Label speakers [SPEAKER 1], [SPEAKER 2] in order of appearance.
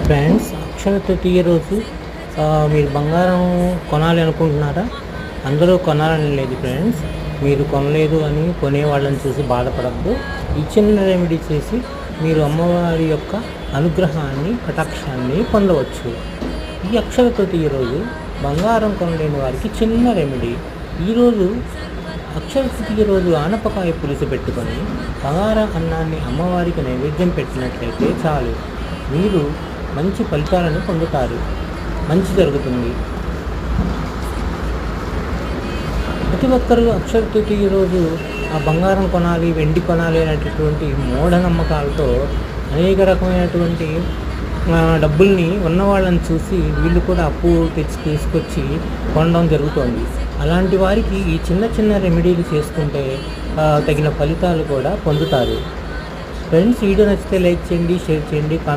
[SPEAKER 1] Friends, Akshaya Tritiya రోజు మీరు బంగారం కొనాలి అనుకుంటున్నారా? అందరూ కొనాలని లేదు ఫ్రెండ్స్. మీరు కొనలేదు అని కొనేవాళ్ళని చూసి బాధపడద్దు. ఈ చిన్న రెమెడీ చేసి మీరు అమ్మవారి యొక్క అనుగ్రహాన్ని, కటాక్షాన్ని పొందవచ్చు. ఈ అక్షయ తృతీయ రోజు బంగారం కొనలేని వారికి చిన్న రెమెడీ. ఈరోజు అక్షయ తృతీయ రోజు ఆనపకాయ పులుసు పెట్టుకొని బగారా అన్నాన్ని అమ్మవారికి నైవేద్యం పెట్టినట్లయితే చాలు, మీరు మంచి ఫలితాలను పొందుతారు. మంచి జరుగుతుంది. ప్రతి ఒక్కరూ అక్షయ తృతీయ రోజు ఆ బంగారం కొనాలి, వెండి కొనాలి అనేటటువంటి మూఢనమ్మకాలతో అనేక రకమైనటువంటి డబ్బుల్ని ఉన్నవాళ్ళని చూసి వీళ్ళు కూడా అప్పు తీసుకొచ్చి కొనడం జరుగుతోంది. అలాంటి వారికి ఈ చిన్న చిన్న రెమెడీలు చేసుకుంటే తగిన ఫలితాలు కూడా పొందుతారు. ఫ్రెండ్స్, వీడియో నచ్చితే లైక్ చేయండి, షేర్ చేయండి,